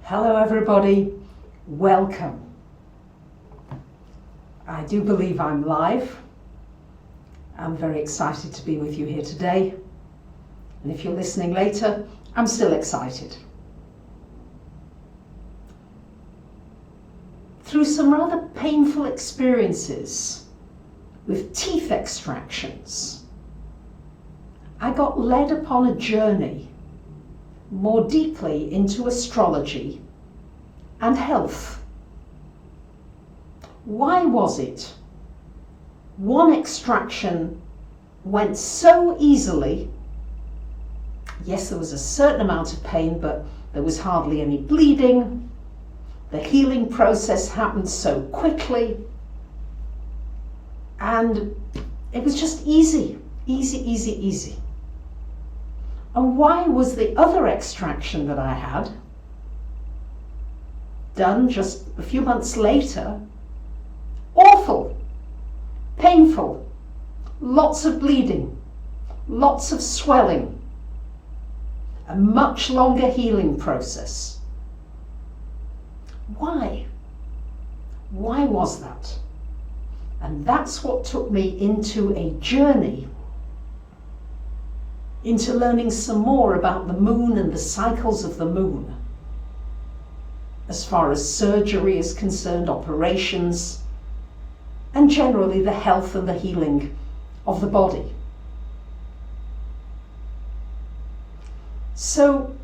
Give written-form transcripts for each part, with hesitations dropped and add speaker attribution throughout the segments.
Speaker 1: Hello everybody, welcome. I do believe I'm live. I'm very excited to be with you here today. And if you're listening later, I'm still excited. Through some rather painful experiences with teeth extractions, I got led upon a journey more deeply into astrology and health. Why was it one extraction went so easily? Yes, there was a certain amount of pain, but there was hardly any bleeding. The healing process happened so quickly, and it was just easy. And why was the other extraction that I had, done just a few months later, awful, painful, lots of bleeding, lots of swelling, a much longer healing process? Why? Why was that? And that's what took me into a journey into learning some more about the moon and the cycles of the moon, as far as surgery is concerned, operations, and generally the health and the healing of the body. So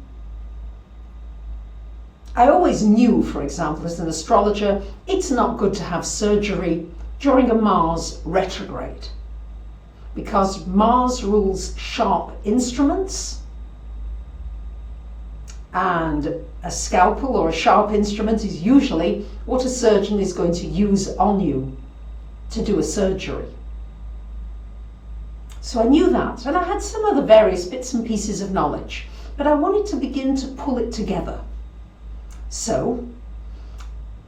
Speaker 1: I always knew, for example, as an astrologer, it's not good to have surgery during a Mars retrograde, because Mars rules sharp instruments, and a scalpel or a sharp instrument is usually what a surgeon is going to use on you to do a surgery. So I knew that, and I had some other various bits and pieces of knowledge, but I wanted to begin to pull it together. So,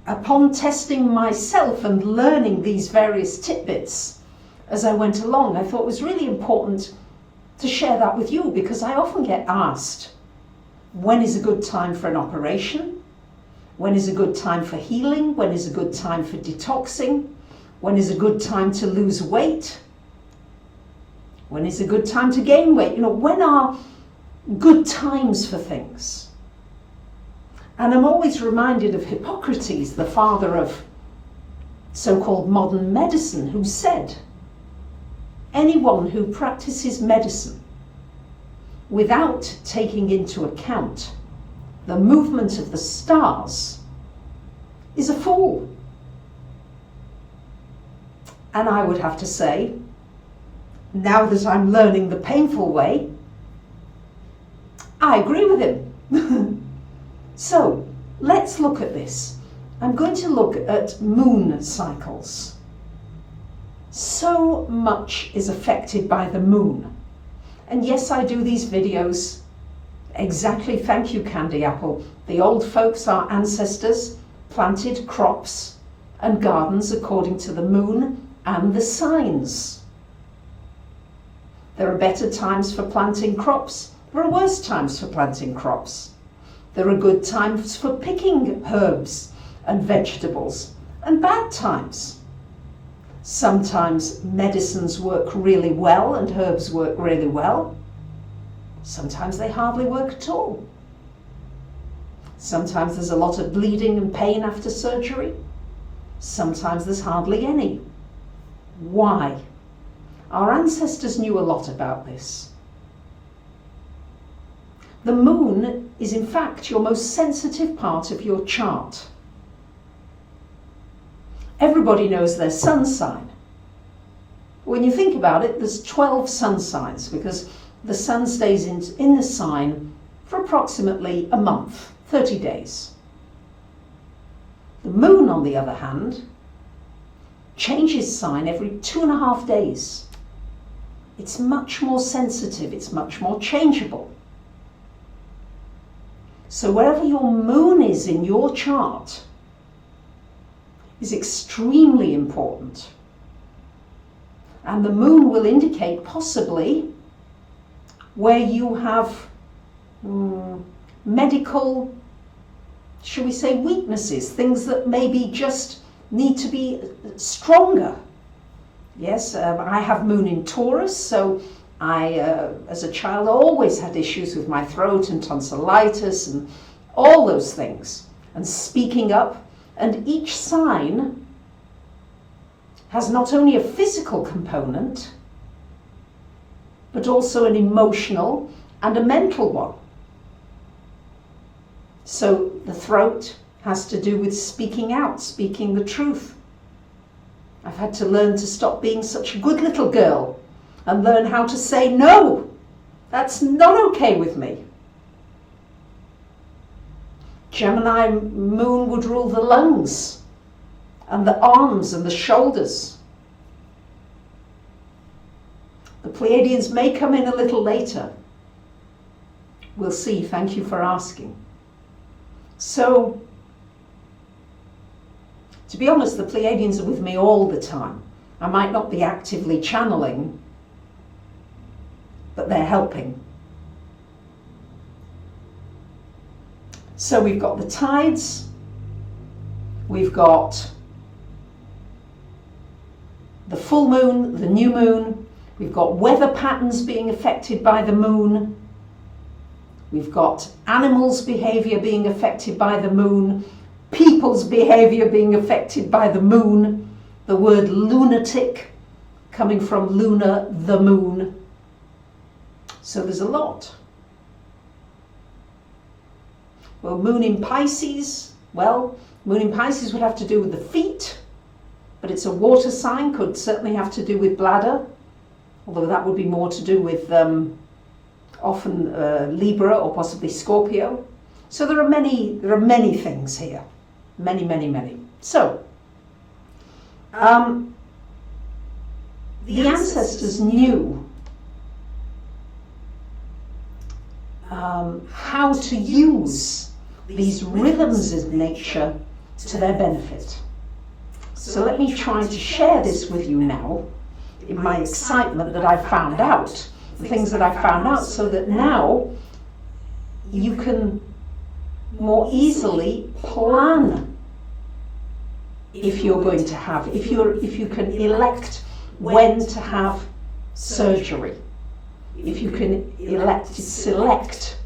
Speaker 1: upon testing myself and learning these various tidbits as I went along, I thought it was really important to share that with you, because I often get asked, when is a good time for an operation? When is a good time for healing? When is a good time for detoxing? When is a good time to lose weight? When is a good time to gain weight? When are good times for things? And I'm always reminded of Hippocrates, the father of so-called modern medicine, who said, anyone who practices medicine without taking into account the movement of the stars is a fool. And I would have to say, now that I'm learning the painful way, I agree with him. So let's look at this. I'm going to look at moon cycles. So much is affected by the moon. And yes, I do these videos exactly, thank you Candy Apple. The old folks, our ancestors, planted crops and gardens according to the moon and the signs. There are better times for planting crops. There are worse times for planting crops. There are good times for picking herbs and vegetables, and bad times. Sometimes medicines work really well and herbs work really well. Sometimes they hardly work at all. Sometimes there's a lot of bleeding and pain after surgery. Sometimes there's hardly any. Why? Our ancestors knew a lot about this. The moon is in fact your most sensitive part of your chart. Everybody knows their sun sign. When you think about it, there's 12 sun signs, because the sun stays in the sign for approximately a month, 30 days. The moon, on the other hand, changes sign every 2.5 days. It's much more sensitive, it's much more changeable. So wherever your moon is in your chart is extremely important. And the moon will indicate possibly where you have medical shall we say, weaknesses, things that maybe just need to be stronger. Yes, I have Moon in Taurus, so I, as a child, always had issues with my throat and tonsillitis and all those things, and speaking up. And each sign has not only a physical component, but also an emotional and a mental one. So the throat has to do with speaking out, speaking the truth. I've had to learn to stop being such a good little girl and learn how to say no. That's not okay with me. Gemini Moon would rule the lungs and the arms and the shoulders. The Pleiadians may come in a little later. We'll see. Thank you for asking. So, to be honest, the Pleiadians are with me all the time. I might not be actively channeling, but they're helping. So we've got the tides, we've got the full moon, the new moon, we've got weather patterns being affected by the moon, we've got animals' behaviour being affected by the moon, people's behaviour being affected by the moon, the word lunatic coming from lunar, the moon. So there's a lot. Well, Moon in Pisces, well, Moon in Pisces would have to do with the feet, but it's a water sign, could certainly have to do with bladder, although that would be more to do with often Libra or possibly Scorpio. So there are many things here. Many. So, the ancestors knew how to use these rhythms of nature to their benefit. So let me try to share this with you now, in my excitement that I found out, the things that I found out, so that now you can more easily plan if you're going to have, if you can elect when to have surgery, if you can select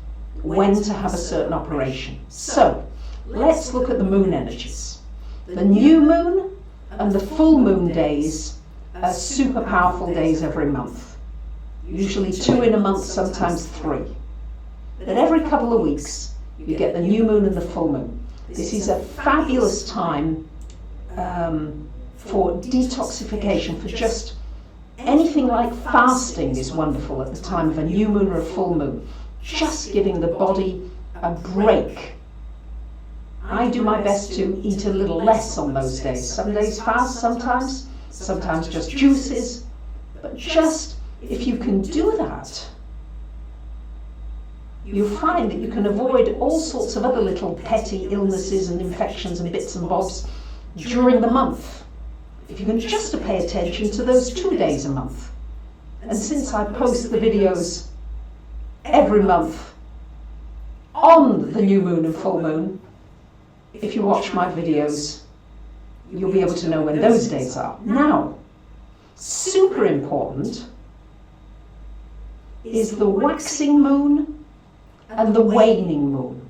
Speaker 1: when to have a certain operation. So let's look at the moon energies. The new moon and the full moon days are super powerful days every month. Usually 2 in a month, sometimes 3. But every couple of weeks you get the new moon and the full moon. This is a fabulous time for detoxification, for just anything like fasting is wonderful at the time of a new moon or a full moon. Just giving the body a break. I do my best to eat a little less on those days. Some days fast, sometimes just juices. But just, if you can do that, you'll find that you can avoid all sorts of other little petty illnesses and infections and bits and bobs during the month. If you can just pay attention to those 2 days a month. And since I post the videos every month on the new moon and full moon, if you watch my videos, you'll be able to know when those days are. Now, super important is the waxing moon and the waning moon.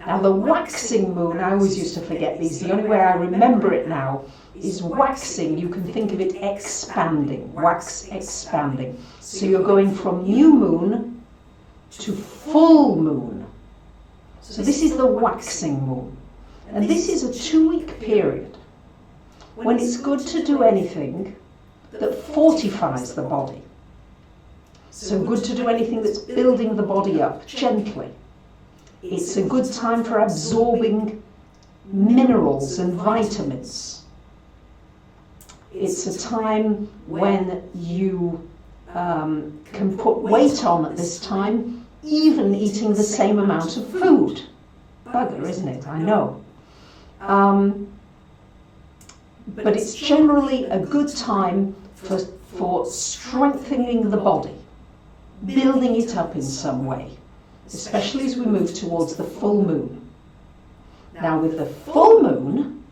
Speaker 1: Now the waxing moon, I always used to forget these, the only way I remember it now is waxing. You can think of it expanding, wax expanding. So you're going from new moon to full moon. So this is the waxing moon. And this is a 2-week period when it's good to do anything that fortifies the body. So good to do anything that's building the body up gently. It's a good time for absorbing minerals and vitamins. It's a time when you can put weight on at this time, even eating the same amount of food. Bugger, isn't it? I know. But it's generally a good time for strengthening the body, building it up in some way, especially as we move towards the full moon. Now with the full moon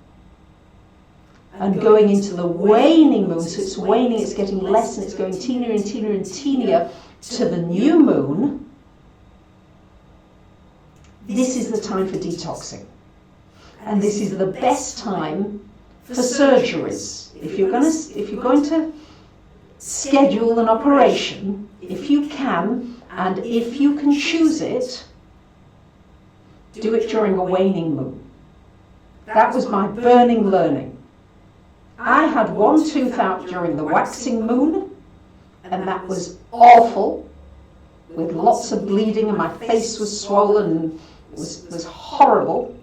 Speaker 1: and going into the waning moon, so it's waning, it's getting less and it's going teenier and teenier and teenier to the new moon, this is the time for detoxing. And this is the best time for surgeries. If you're going to schedule an operation, if you can, and if you can choose it, do it during a waning moon. That was my burning learning. I had one tooth out during the waxing moon, and that was awful, with lots of bleeding, and my face was swollen, and it was horrible.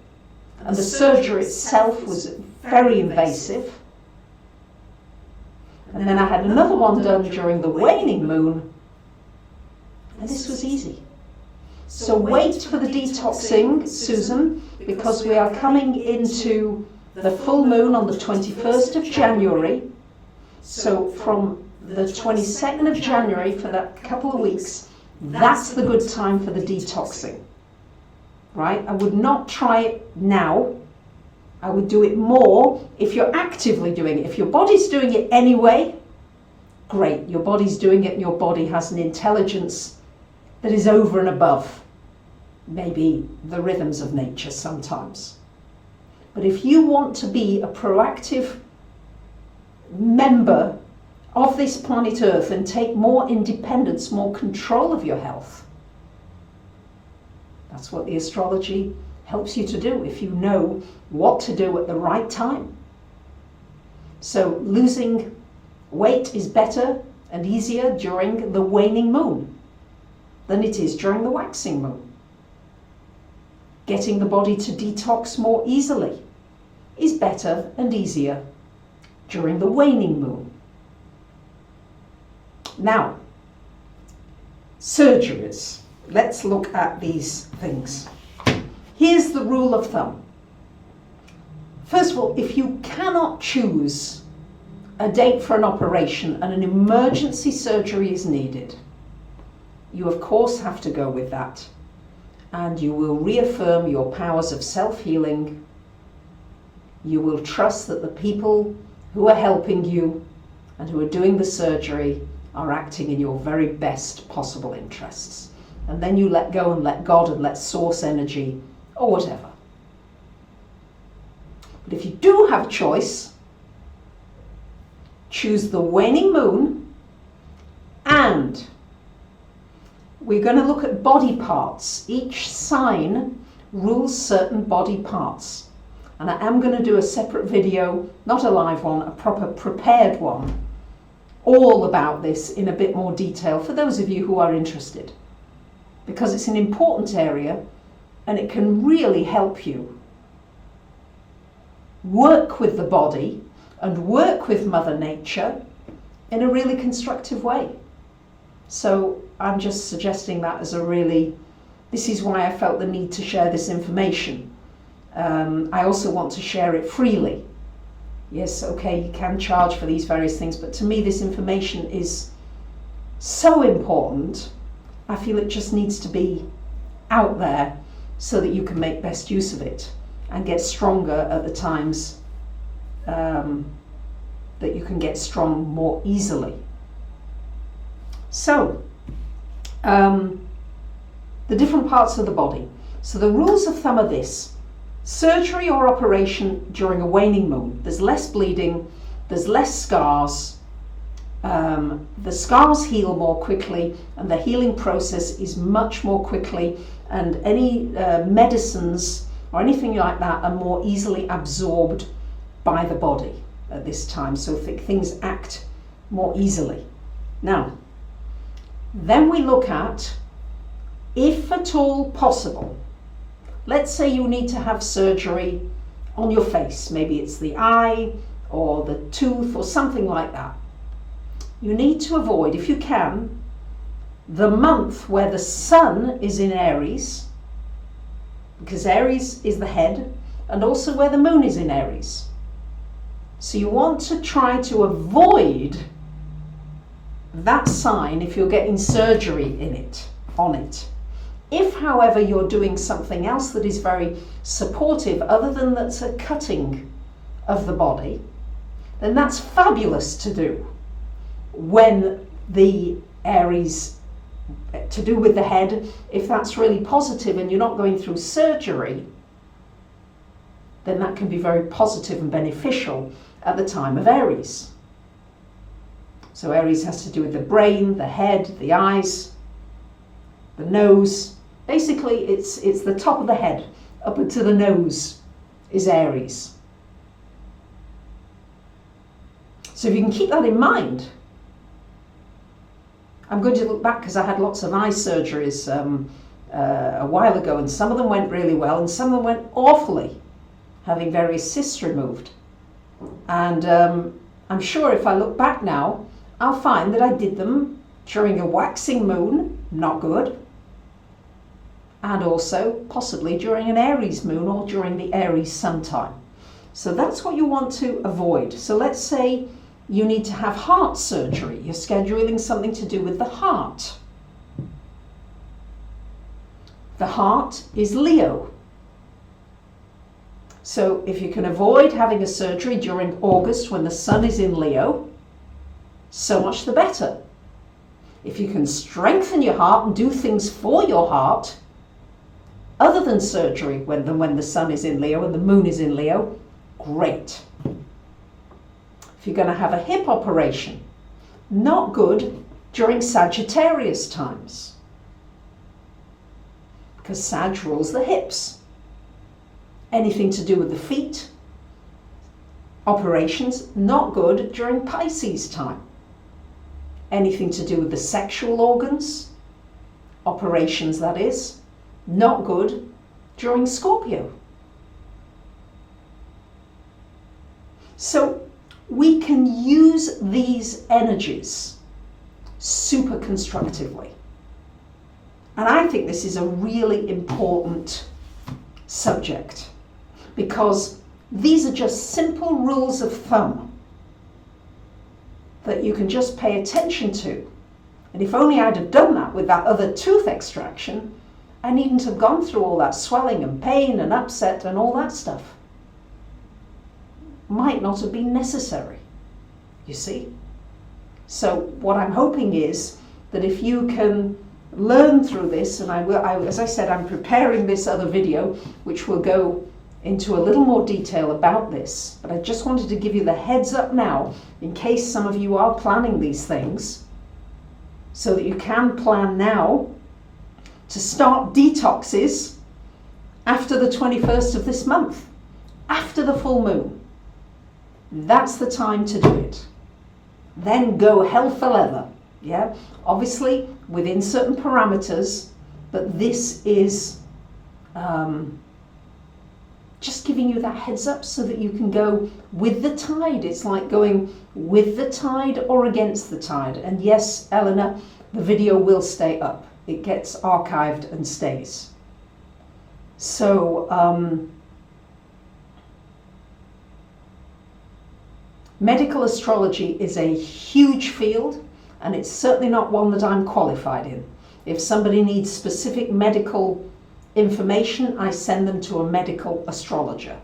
Speaker 1: And the surgery itself was very invasive. And then I had another one done during the waning moon, and this was easy. So wait for the detoxing, Susan, because we are coming into the full moon on the 21st of January. So from the 22nd of January, for that couple of weeks, that's the good time for the detoxing. Right? I would not try it now. I would do it more if you're actively doing it. If your body's doing it anyway, great. Your body's doing it and your body has an intelligence that is over and above maybe the rhythms of nature sometimes. But if you want to be a proactive member of this planet Earth and take more independence, more control of your health, that's what the astrology helps you to do if you know what to do at the right time. So losing weight is better and easier during the waning moon than it is during the waxing moon. Getting the body to detox more easily is better and easier during the waning moon. Now, surgeries. Let's look at these things. Here's the rule of thumb. First of all, if you cannot choose a date for an operation and an emergency surgery is needed, you of course have to go with that. And you will reaffirm your powers of self-healing. You will trust that the people who are helping you and who are doing the surgery are acting in your very best possible interests. And then you let go and let God and let source energy or whatever. But if you do have a choice, choose the waning moon, and we're going to look at body parts. Each sign rules certain body parts. And I am going to do a separate video, not a live one, a proper prepared one, all about this in a bit more detail for those of you who are interested. Because it's an important area and it can really help you work with the body and work with Mother Nature in a really constructive way. So I'm just suggesting that as this is why I felt the need to share this information. I also want to share it freely. Yes, okay, you can charge for these various things, but to me this information is so important. I feel it just needs to be out there so that you can make best use of it and get stronger at the times that you can get strong more easily. So, the different parts of the body. So the rules of thumb are this. Surgery or operation during a waning moon. There's less bleeding, there's less scars. The scars heal more quickly and the healing process is much more quickly, and any medicines or anything like that are more easily absorbed by the body at this time, so things act more easily. Now, then we look at, if at all possible, let's say you need to have surgery on your face, maybe it's the eye or the tooth or something like that. You need to avoid, if you can, the month where the sun is in Aries, because Aries is the head, and also where the moon is in Aries. So you want to try to avoid that sign if you're getting surgery on it. If, however, you're doing something else that is very supportive, other than that's a cutting of the body, then that's fabulous to do when the Aries, to do with the head, if that's really positive and you're not going through surgery, then that can be very positive and beneficial at the time of Aries. So Aries has to do with the brain, the head, the eyes, the nose. Basically, it's the top of the head up into the nose is Aries. So if you can keep that in mind, I'm going to look back because I had lots of eye surgeries a while ago, and some of them went really well and some of them went awfully, having various cysts removed. And I'm sure if I look back now, I'll find that I did them during a waxing moon, not good, and also possibly during an Aries moon or during the Aries sun time. So that's what you want to avoid. So let's say you need to have heart surgery. You're scheduling something to do with the heart. The heart is Leo. So if you can avoid having a surgery during August when the sun is in Leo, so much the better. If you can strengthen your heart and do things for your heart, other than surgery, when the sun is in Leo and the moon is in Leo, great. If you're going to have a hip operation, not good during Sagittarius times, because Sag rules the hips. Anything to do with the feet, operations, not good during Pisces time. Anything to do with the sexual organs, operations that is, not good during Scorpio. So we can use these energies super constructively. And I think this is a really important subject because these are just simple rules of thumb that you can just pay attention to. And if only I'd have done that with that other tooth extraction, I needn't have gone through all that swelling and pain and upset and all that stuff. Might not have been necessary, you see. So what I'm hoping is that if you can learn through this, and as I said, I'm preparing this other video which will go into a little more detail about this, but I just wanted to give you the heads up now in case some of you are planning these things, so that you can plan now to start detoxes after the 21st of this month, after the full moon. That's the time to do it. Then go hell for leather, yeah? Obviously within certain parameters, but this is just giving you that heads up so that you can go with the tide. It's like going with the tide or against the tide. And yes, Eleanor, the video will stay up. It gets archived and stays. So, medical astrology is a huge field, and it's certainly not one that I'm qualified in. If somebody needs specific medical information, I send them to a medical astrologer.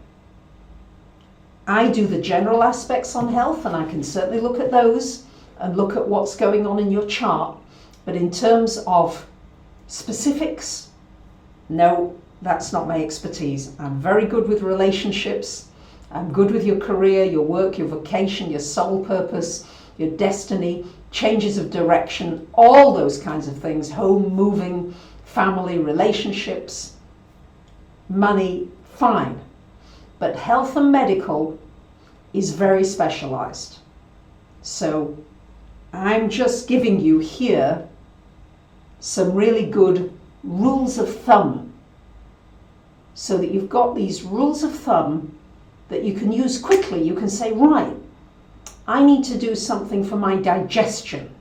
Speaker 1: I do the general aspects on health, and I can certainly look at those and look at what's going on in your chart. But in terms of specifics, no, that's not my expertise. I'm very good with relationships. I'm good with your career, your work, your vocation, your soul purpose, your destiny, changes of direction, all those kinds of things, home, moving, family, relationships, money, fine. But health and medical is very specialized. So I'm just giving you here some really good rules of thumb, so that you've got these rules of thumb that you can use quickly. You can say, right, I need to do something for my digestion.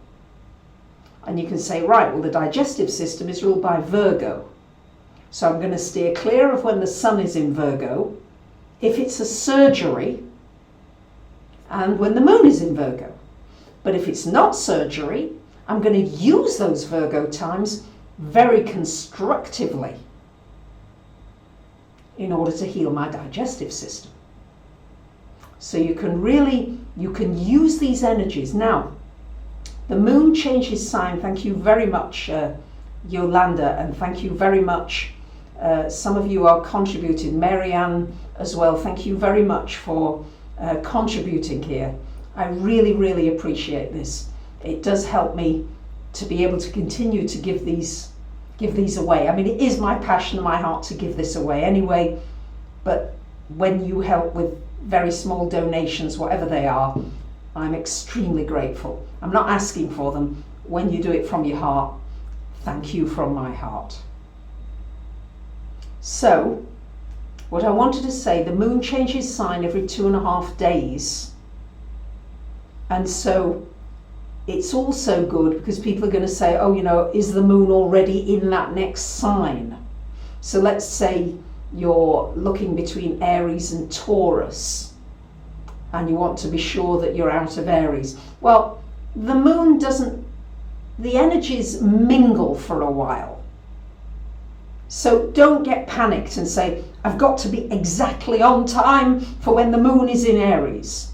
Speaker 1: And you can say, right, well, the digestive system is ruled by Virgo. So I'm going to steer clear of when the sun is in Virgo, if it's a surgery, and when the moon is in Virgo. But if it's not surgery, I'm going to use those Virgo times very constructively in order to heal my digestive system. So you can use these energies. Now, the moon changes sign. Thank you very much, Yolanda, and thank you very much. Some of you are contributing. Marianne as well. Thank you very much for contributing here. I really, really appreciate this. It does help me to be able to continue to give these away. I mean, it is my passion and my heart to give this away anyway, but when you help with very small donations, whatever they are, I'm extremely grateful. I'm not asking for them. When you do it from your heart, thank you from my heart. So, what I wanted to say, the moon changes sign every 2.5 days. And so it's also good because people are going to say, oh, you know, is the moon already in that next sign? So let's say you're looking between Aries and Taurus and you want to be sure that you're out of Aries. Well, the moon doesn't, the energies mingle for a while. So don't get panicked and say, I've got to be exactly on time for when the moon is in Aries.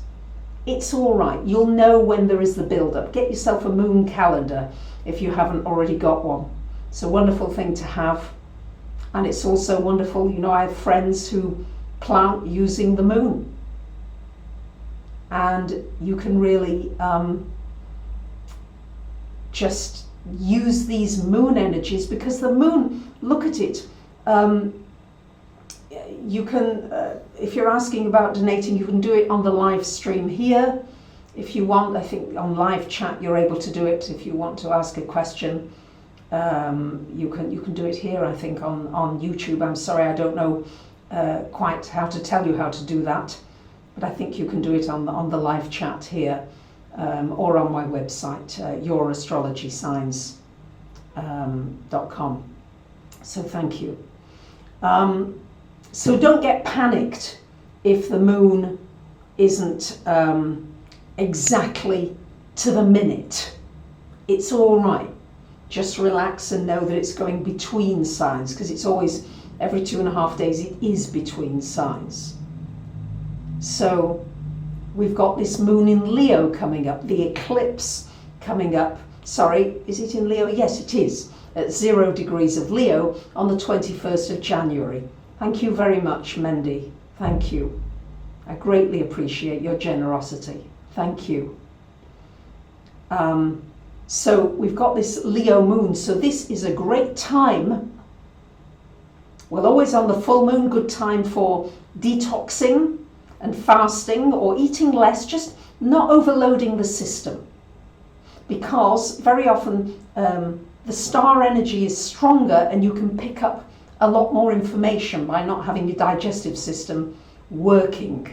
Speaker 1: It's all right. You'll know when there is the build-up. Get yourself a moon calendar if you haven't already got one. It's a wonderful thing to have. And it's also wonderful, you know, I have friends who plant using the moon. And you can really just use these moon energies because the moon, look at it. You can, if you're asking about donating, you can do it on the live stream here. If you want, I think on live chat you're able to do it. If you want to ask a question, you can do it here, I think, on YouTube. I'm sorry, I don't know quite how to tell you how to do that, but I think you can do it on the live chat here or on my website, yourastrologysigns.com. So thank you. So don't get panicked if the moon isn't exactly to the minute. It's all right. Just relax and know that it's going between signs, because it's always every 2.5 days it is between signs. So we've got this moon in Leo coming up, the eclipse coming up. Sorry, is it in Leo? Yes, it is. At 0 degrees of Leo on the 21st of January. Thank you very much, Mendy. Thank you. I greatly appreciate your generosity. Thank you. So we've got this Leo moon. So this is a great time. Well, always on the full moon, good time for detoxing and fasting or eating less, just not overloading the system. Because very often the star energy is stronger and you can pick up a lot more information by not having your digestive system working.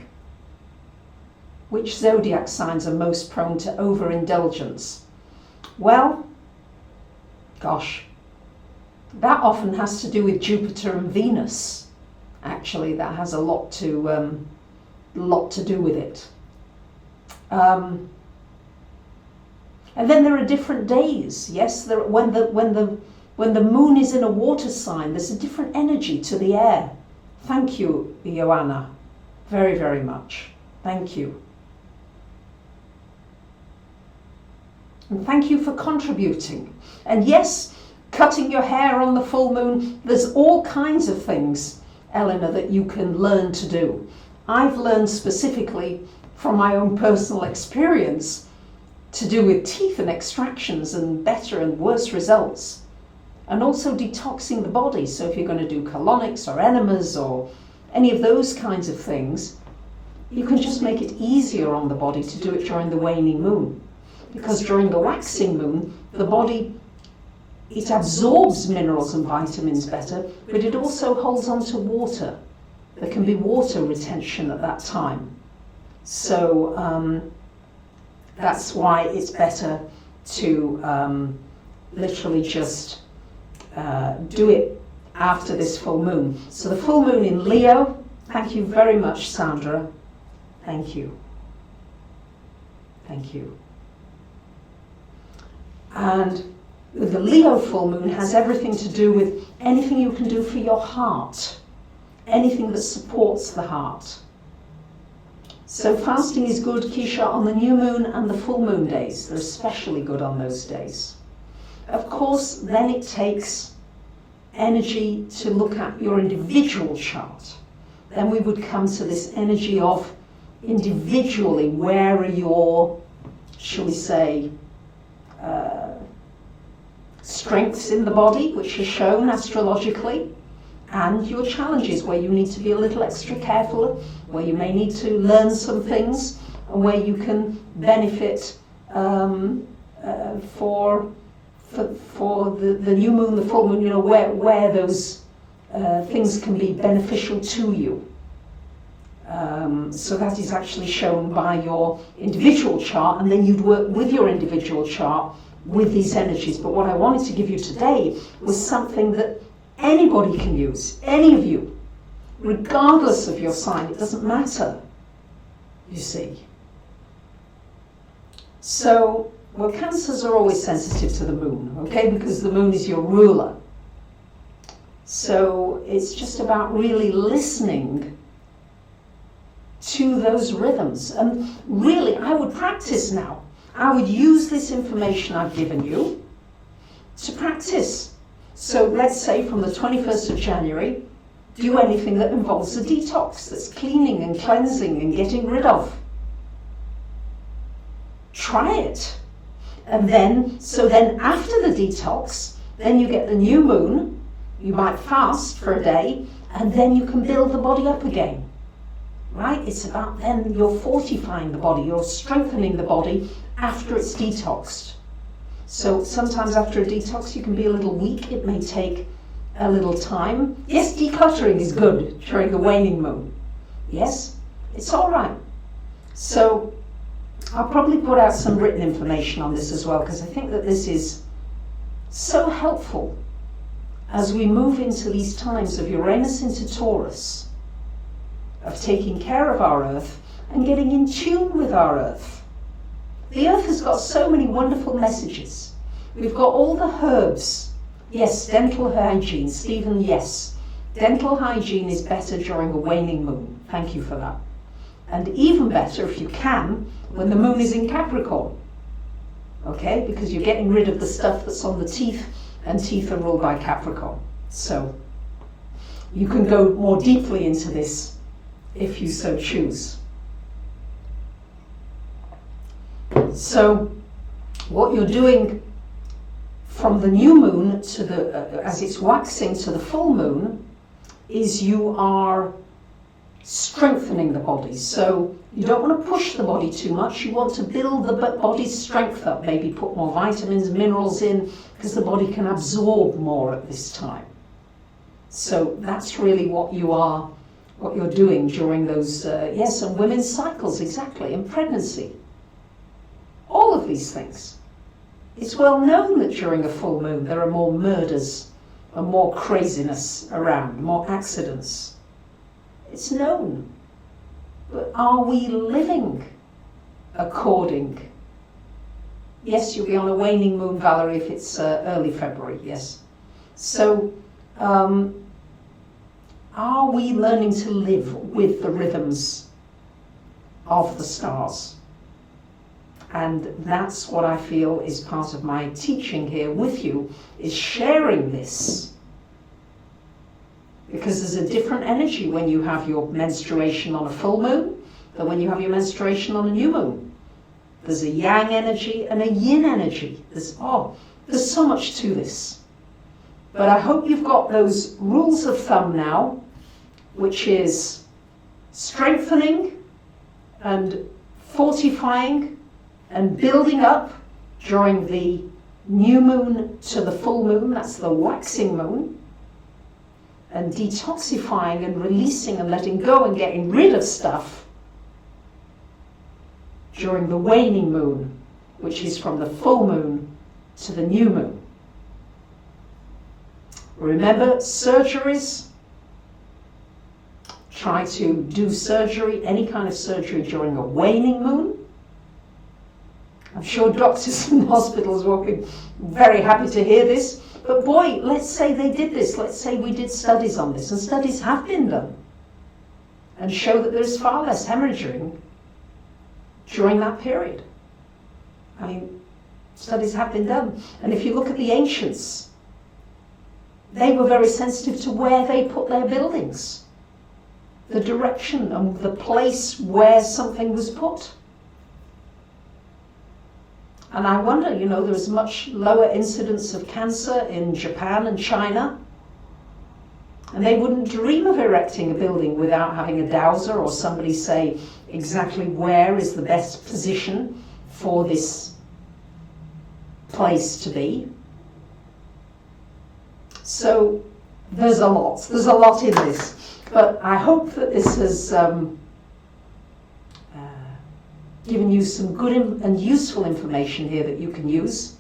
Speaker 1: Which zodiac signs are most prone to overindulgence? Well, gosh, that often has to do with Jupiter and Venus. Actually, that has a lot to do with it. And then there are different days. Yes, when the moon is in a water sign, there's a different energy to the air. Thank you, Joanna, very, very much. Thank you. And thank you for contributing. And yes, cutting your hair on the full moon, there's all kinds of things, Eleanor, that you can learn to do. I've learned specifically from my own personal experience to do with teeth and extractions and better and worse results. And also detoxing the body. So if you're going to do colonics or enemas or any of those kinds of things, you can just make it easier on the body to do it during the waning moon. Because during the waxing moon, the body, it absorbs minerals and vitamins better, but it also holds on to water. There can be water retention at that time. So that's why it's better to literally just do it after this full moon. So the full moon in Leo, thank you very much, Sandra. Thank you. Thank you. And The Leo full moon has everything to do with anything you can do for your heart, anything that supports the heart. So fasting is good, Keisha, on the new moon and the full moon days. They're especially good on those days. Of course, then it takes energy to look at your individual chart. Then we would come to this energy of individually, where are your, shall we say, strengths in the body, which are shown astrologically, and your challenges, where you need to be a little extra careful, where you may need to learn some things, and where you can benefit for the new moon, the full moon, where those things can be beneficial to you. So that is actually shown by your individual chart, and then you'd work with your individual chart with these energies. But what I wanted to give you today was something that anybody can use, any of you, regardless of your sign. It doesn't matter, you see. So, well, Cancers are always sensitive to the moon, okay, because the moon is your ruler. So it's just about really listening to those rhythms. And really, I would practice now. I would use this information I've given you to practice. So let's say from the 21st of January, do anything that involves a detox, that's cleaning and cleansing and getting rid of. Try it. And then, so then after the detox, then you get the new moon, you might fast for a day, and then you can build the body up again. Right? It's about then you're fortifying the body, you're strengthening the body after it's detoxed. So sometimes after a detox you can be a little weak, it may take a little time. Yes, decluttering is good during the waning moon. Yes, it's all right. So I'll probably put out some written information on this as well, because I think that this is so helpful as we move into these times of Uranus into Taurus, of taking care of our earth and getting in tune with our earth. The earth has got so many wonderful messages. We've got all the herbs. Yes, dental hygiene. Stephen, yes. Dental hygiene is better during a waning moon. Thank you for that. And even better, if you can, when the moon is in Capricorn. Okay, because you're getting rid of the stuff that's on the teeth, and teeth are ruled by Capricorn. So you can go more deeply into this if you so choose. So what you're doing from the new moon to the as it's waxing to the full moon is you are strengthening the body. So you don't want to push the body too much. You want to build the body's strength up, maybe put more vitamins, minerals in, because the body can absorb more at this time. So that's really what you're doing during those, yes, and women's cycles, exactly, and pregnancy. All of these things. It's well known that during a full moon there are more murders and more craziness around, more accidents. It's known. But are we living according? Yes, you'll be on a waning moon, Valerie, if it's early February, yes. So, are we learning to live with the rhythms of the stars? And that's what I feel is part of my teaching here with you, is sharing this. Because there's a different energy when you have your menstruation on a full moon than when you have your menstruation on a new moon. There's a yang energy and a yin energy. There's so much to this. But I hope you've got those rules of thumb now, which is strengthening and fortifying and building up during the new moon to the full moon, that's the waxing moon, and detoxifying and releasing and letting go and getting rid of stuff during the waning moon, which is from the full moon to the new moon. Remember, surgeries, try to do surgery, any kind of surgery during a waning moon, I'm sure doctors and hospitals will be very happy to hear this. But boy, let's say they did this. Let's say we did studies on this, and studies have been done and show that there's far less hemorrhaging during that period. I mean, studies have been done. And if you look at the ancients, they were very sensitive to where they put their buildings, the direction and the place where something was put. And I wonder, you know, there's much lower incidence of cancer in Japan and China, and they wouldn't dream of erecting a building without having a dowser or somebody say exactly where is the best position for this place to be. So there's a lot in this, but I hope that this has given you some good and useful information here that you can use.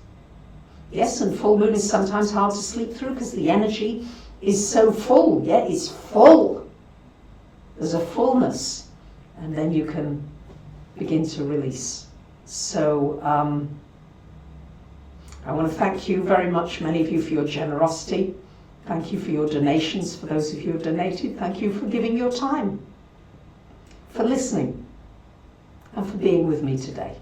Speaker 1: Yes, and full moon is sometimes hard to sleep through because the energy is so full. Yeah, it's full. There's a fullness, and then you can begin to release. So I want to thank you very much, many of you, for your generosity. Thank you for your donations, for those of you who have donated. Thank you for giving your time, for listening, and for being with me today.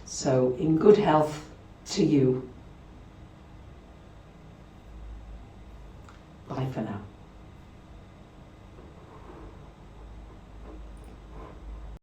Speaker 1: So, in good health to you. Bye for now.